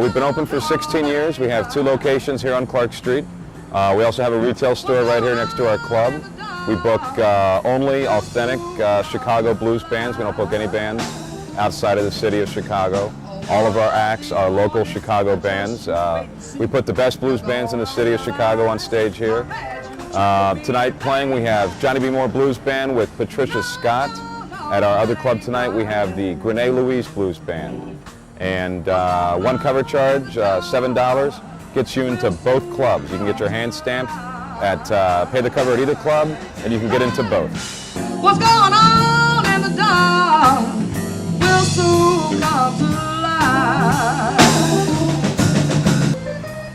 We've been open for 16 years. We have 2 locations here on Clark Street. We also have a retail store right here next to our club. We book only authentic Chicago blues bands. We don't book any bands outside of the city of Chicago. All of our acts are local Chicago bands. We put the best blues bands in the city of Chicago on stage here. Tonight playing we have Johnny B. Moore Blues Band with Patricia Scott. At our other club tonight we have the Grenée Louise Blues Band. And one cover charge, $7, gets you into both clubs. You can get your hand stamped at pay the cover at either club, and you can get into both. What's going on in the dark will soon come to light.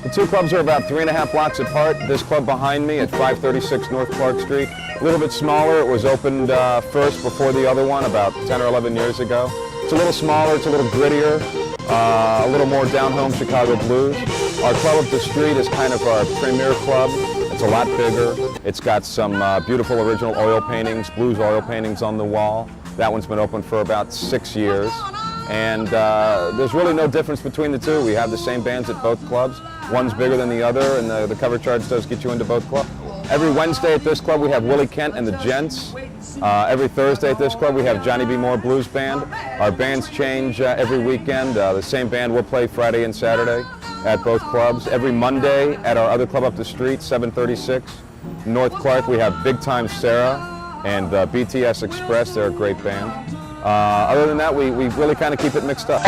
The 2 clubs are about 3.5 blocks apart. This club behind me at 536 North Clark Street, a little bit smaller. It was opened first before the other one about 10 or 11 years ago. It's a little smaller, it's a little grittier, a little more down-home Chicago blues. Our club up the street is kind of our premier club. It's a lot bigger. It's got some beautiful original oil paintings, blues oil paintings on the wall. That one's been open for about 6 years. And there's really no difference between the 2. We have the same bands at both clubs. One's bigger than the other, and the cover charge does get you into both clubs. Every Wednesday at this club we have Willie Kent and the Gents. Every Thursday at this club we have Johnny B. Moore Blues Band. Our bands change every weekend. The same band will play Friday and Saturday at both clubs. Every Monday at our other club up the street, 736 North Clark, we have Big Time Sarah and BTS Express. They're a great band. Other than that, we really kind of keep it mixed up.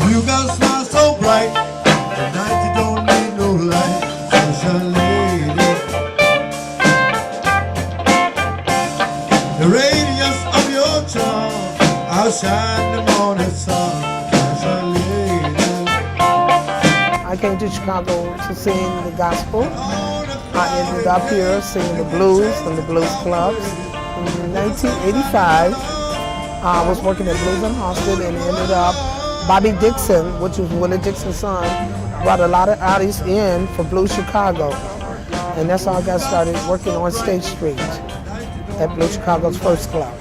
You got a smile so bright, at night you don't need no light, sunshine lady. The radiance of your charm outshine the morning sun, sunshine lady. I came to Chicago to sing the gospel. I ended up here singing the blues in the blues clubs. In 1985, I was working at Blues and Austin and ended up, Bobby Dixon, which was Willie Dixon's son, brought a lot of artists in for Blues Chicago. And that's how I got started working on State Street at Blues Chicago's first club.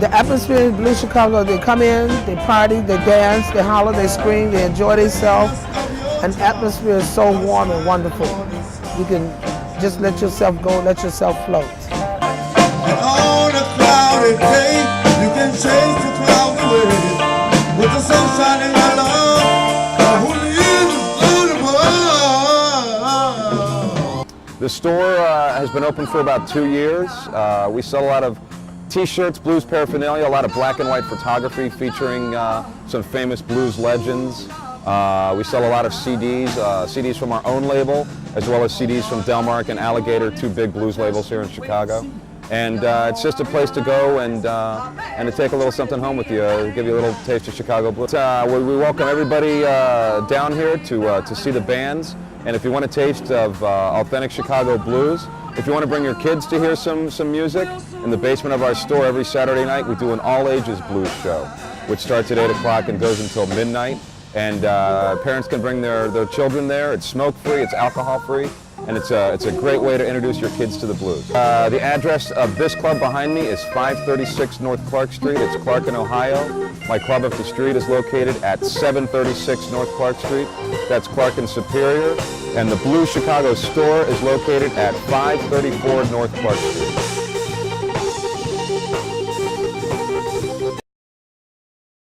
The atmosphere in Blues Chicago, they come in, they party, they dance, they holler, they scream, they enjoy themselves. And the atmosphere is so warm and wonderful. You can just let yourself go, let yourself float. And on a cloudy day, you can chase the clouds away with the sunshine in your love. Who lives beautiful? The store has been open for about 2 years. We sell a lot of t-shirts, blues paraphernalia, a lot of black and white photography featuring some famous blues legends. We sell a lot of CDs, CDs from our own label, as well as CDs from Delmark and Alligator, 2 big blues labels here in Chicago. And it's just a place to go and to take a little something home with you, give you a little taste of Chicago blues. We welcome everybody down here to see the bands, and if you want a taste of authentic Chicago blues, if you want to bring your kids to hear some music, in the basement of our store every Saturday night we do an all-ages blues show, which starts at 8 o'clock and goes until midnight. And parents can bring their children there. It's smoke-free, it's alcohol-free, and it's a great way to introduce your kids to the blues. The address of this club behind me is 536 North Clark Street. It's Clark in Ohio. My club up the street is located at 736 North Clark Street. That's Clark in Superior. And the Blues Chicago store is located at 534 North Clark Street.